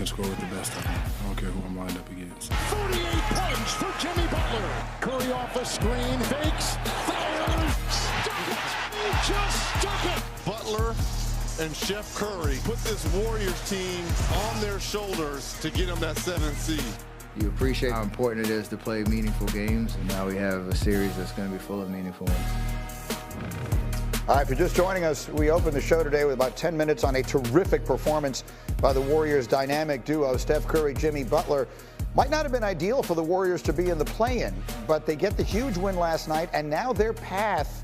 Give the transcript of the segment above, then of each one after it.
and score with the best of them. I don't care who I'm lined up against. 48 points for Jimmy Butler. Curry off a screen, fakes, fires, stuck it. He just stuck it. Butler and Chef Curry put this Warriors team on their shoulders to get them that 7th seed. You appreciate how important it is to play meaningful games, and now we have a series that's going to be full of meaningful ones. All right, if you're just joining us, we opened the show today with about 10 minutes on a terrific performance by the Warriors' dynamic duo, Steph Curry, Jimmy Butler. Might not have been ideal for the Warriors to be in the play-in, but they get the huge win last night, and now their path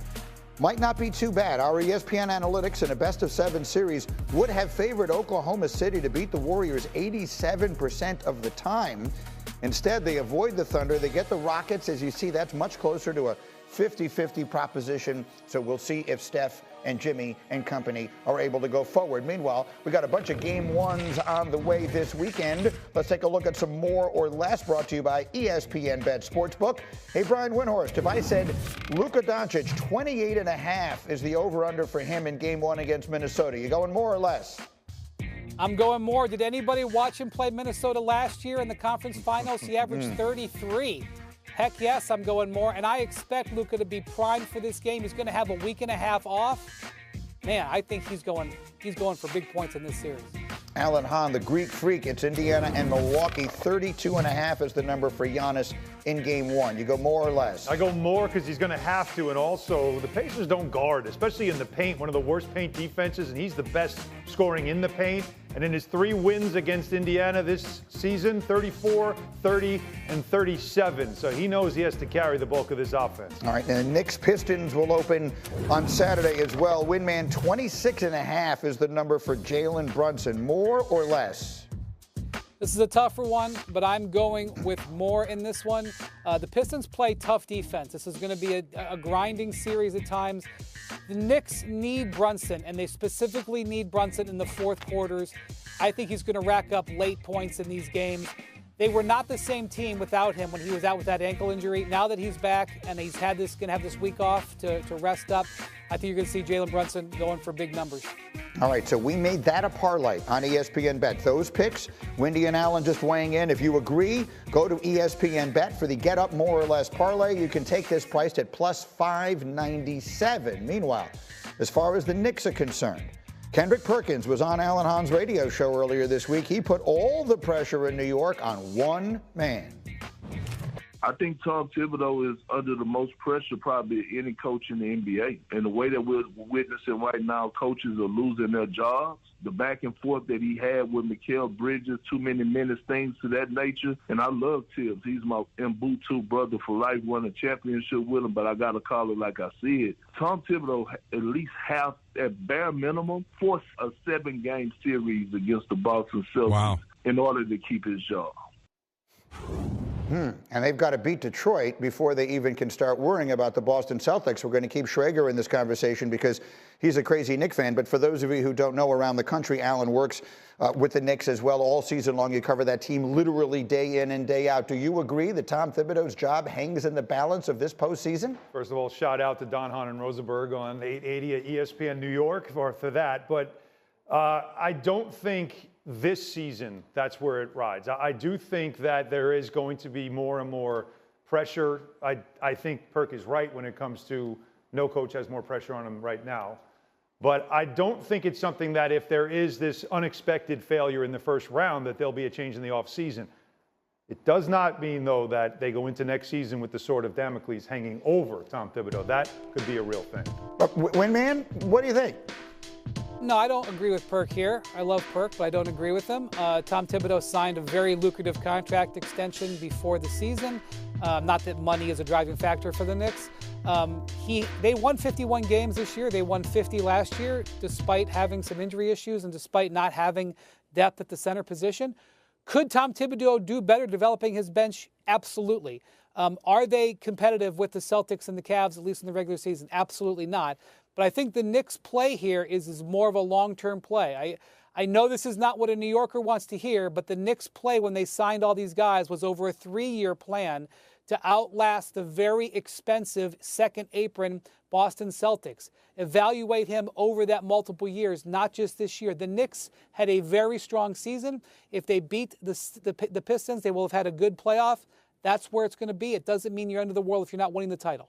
might not be too bad. Our ESPN analytics in a best-of-7 series would have favored Oklahoma City to beat the Warriors 87% of the time. Instead, they avoid the Thunder. They get the Rockets. As you see, that's much closer to a 50-50 proposition. So we'll see if Steph and Jimmy and company are able to go forward. Meanwhile, we got a bunch of game ones on the way this weekend. Let's take a look at some more or less, brought to you by ESPN Sportsbook. Hey, Brian Windhorst, if I said Luka Doncic, 28.5 is the over-under for him in game one against Minnesota, you going more or less? I'm going more. Did anybody watch him play Minnesota last year in the conference finals? He averaged 33. Heck yes, I'm going more, and I expect Luka to be primed for this game. He's going to have a week and a half off. Man, I think he's going for big points in this series. Alan Hahn, the Greek Freak. It's Indiana and Milwaukee. 32.5 is the number for Giannis in game one. You go more or less? I go more because he's going to have to, and also the Pacers don't guard, especially in the paint, one of the worst paint defenses, and he's the best scoring in the paint. And in his 3 wins against Indiana this season, 34, 30, and 37. So he knows he has to carry the bulk of this offense. All right, and Knicks Pistons will open on Saturday as well. Windman, 26.5 is the number for Jalen Brunson. More or less? This is a tougher one, but I'm going with more in this one. The Pistons play tough defense. This is going to be a grinding series at times. The Knicks need Brunson, and they specifically need Brunson in the fourth quarters. I think he's going to rack up late points in these games. They were not the same team without him when he was out with that ankle injury. Now that he's back and he's going to have this week off to rest up, I think you're going to see Jalen Brunson going for big numbers. All right, so we made that a parlay on ESPN Bet. Those picks, Wendy and Alan just weighing in. If you agree, go to ESPN Bet for the Get Up More or Less parlay. You can take this priced at plus 597. Meanwhile, as far as the Knicks are concerned, Kendrick Perkins was on Alan Hahn's radio show earlier this week. He put all the pressure in New York on one man. I think Tom Thibodeau is under the most pressure probably any coach in the NBA. And the way that we're witnessing right now, coaches are losing their jobs. The back and forth that he had with Mikal Bridges, too many minutes, things to that nature. And I love Tibbs. He's my Mbutu brother for life, won a championship with him, but I got to call it like I see it. Tom Thibodeau at least have, at bare minimum, force a 7-game series against the Boston Celtics in order to keep his job. And they've got to beat Detroit before they even can start worrying about the Boston Celtics. We're going to keep Schrager in this conversation because he's a crazy Knicks fan. But for those of you who don't know, around the country, Alan works with the Knicks as well all season long. You cover that team literally day in and day out. Do you agree that Tom Thibodeau's job hangs in the balance of this postseason? First of all, shout out to Don Hahn and Rosenberg on 880 at ESPN New York for that. But I don't think this season that's where it rides. I do think that there is going to be more and more pressure. I think Perk is right when it comes to no coach has more pressure on him right now. But I don't think it's something that if there is this unexpected failure in the first round that there'll be a change in the offseason. It does not mean, though, that they go into next season with the sword of Damocles hanging over Tom Thibodeau. That could be a real thing. Windman, what do you think? No, I don't agree with Perk here. I love Perk, but I don't agree with him. Tom Thibodeau signed a very lucrative contract extension before the season. Not that money is a driving factor for the Knicks. They won 51 games this year. They won 50 last year, despite having some injury issues and despite not having depth at the center position. Could Tom Thibodeau do better developing his bench? Absolutely. Are they competitive with the Celtics and the Cavs, at least in the regular season? Absolutely not. But I think the Knicks' play here is more of a long-term play. I know this is not what a New Yorker wants to hear, but the Knicks' play when they signed all these guys was over a 3-year plan to outlast the very expensive second apron Boston Celtics. Evaluate him over that multiple years, not just this year. The Knicks had a very strong season. If they beat the Pistons, they will have had a good playoff. That's where it's going to be. It doesn't mean you're under the world if you're not winning the title.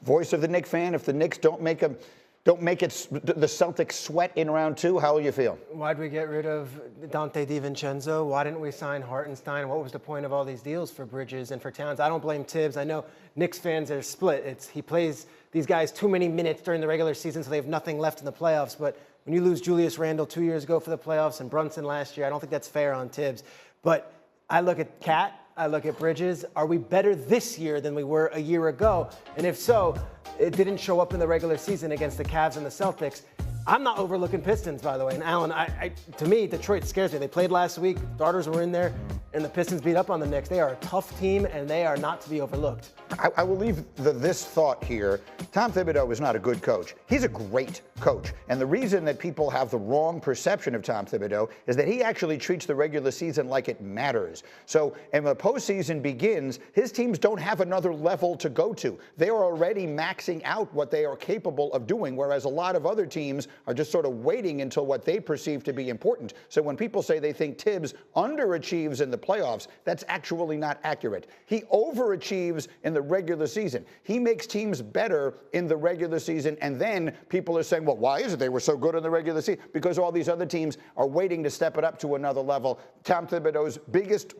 Voice of the Knicks fan, if the Knicks don't make it the Celtics sweat in round 2, how will you feel? Why'd we get rid of Dante DiVincenzo? Why didn't we sign Hartenstein? What was the point of all these deals for Bridges and for Towns? I don't blame Tibbs. I know Knicks fans are split. He plays these guys too many minutes during the regular season, so they have nothing left in the playoffs. But when you lose Julius Randle 2 years ago for the playoffs and Brunson last year, I don't think that's fair on Tibbs. But I look at Cat, I look at Bridges. Are we better this year than we were a year ago? And if so, it didn't show up in the regular season against the Cavs and the Celtics. I'm not overlooking Pistons, by the way. And Alan, to me, Detroit scares me. They played last week. Starters were in there, and the Pistons beat up on the Knicks. They are a tough team, and they are not to be overlooked. I will leave this thought here. Tom Thibodeau is not a good coach. He's a great coach. And the reason that people have the wrong perception of Tom Thibodeau is that he actually treats the regular season like it matters. So, and when the postseason begins, his teams don't have another level to go to. They are already maxing out what they are capable of doing, whereas a lot of other teams are just sort of waiting until what they perceive to be important. So when people say they think Tibbs underachieves in the playoffs, that's actually not accurate. He overachieves in the regular season. He makes teams better in the regular season, and then people are saying, well, why is it they were so good in the regular season? Because all these other teams are waiting to step it up to another level. Tom Thibodeau's biggest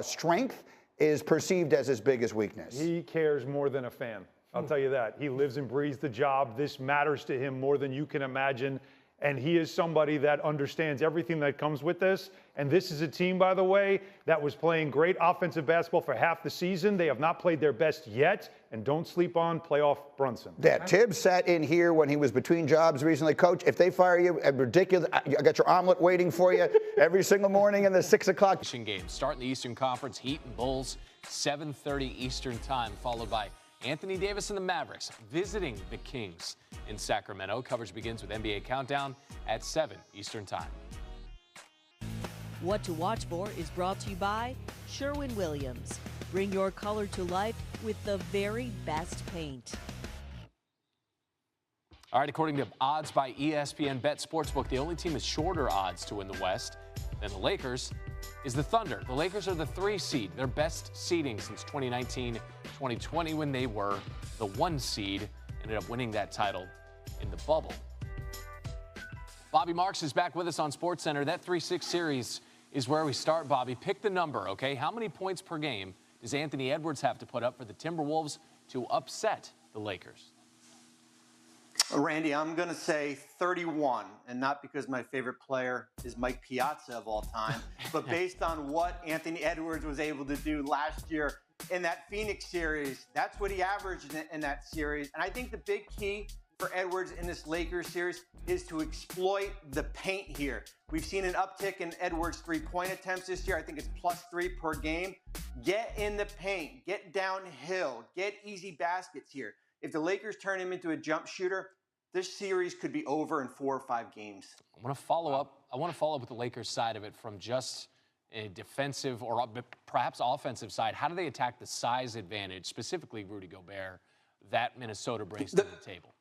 strength is perceived as his biggest weakness. He cares more than a fan. I'll tell you that. He lives and breathes the job. This matters to him more than you can imagine. And he is somebody that understands everything that comes with this. And this is a team, by the way, that was playing great offensive basketball for half the season. They have not played their best yet. And don't sleep on playoff Brunson. Yeah, Tibbs sat in here when he was between jobs recently. Coach, if they fire you, ridiculous. I got your omelet waiting for you every single morning in the 6 o'clock game. Starting the Eastern Conference, Heat and Bulls, 7:30 Eastern time, followed by Anthony Davis and the Mavericks visiting the Kings in Sacramento. Coverage begins with NBA Countdown at 7 Eastern time. What to watch for is brought to you by Sherwin-Williams. Bring your color to life with the very best paint. All right, according to odds by ESPN Bet Sportsbook, the only team with shorter odds to win the West than the Lakers is the Thunder. The Lakers are the 3 seed, their best seeding since 2019-2020 when they were the 1 seed, ended up winning that title in the bubble. Bobby Marks is back with us on SportsCenter. That 3-6 series is where we start, Bobby. Pick the number, okay? How many points per game does Anthony Edwards have to put up for the Timberwolves to upset the Lakers? Randy, I'm going to say 31, and not because my favorite player is Mike Piazza of all time, but based on what Anthony Edwards was able to do last year in that Phoenix series. That's what he averaged in that series. And I think the big key for Edwards in this Lakers series is to exploit the paint here. We've seen an uptick in Edwards' three-point attempts this year. I think it's +3 per game. Get in the paint, get downhill, get easy baskets here. If the Lakers turn him into a jump shooter, this series could be over in 4 or 5 games. I want to follow up with the Lakers side of it from just a defensive or perhaps offensive side. How do they attack the size advantage, specifically Rudy Gobert, that Minnesota brings to the table?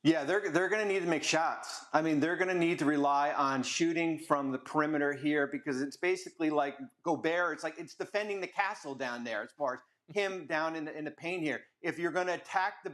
Yeah, they're going to need to make shots. I mean, they're going to need to rely on shooting from the perimeter here because it's basically like Gobert. It's like it's defending the castle down there as far as him down in the paint here. If you're going to attack the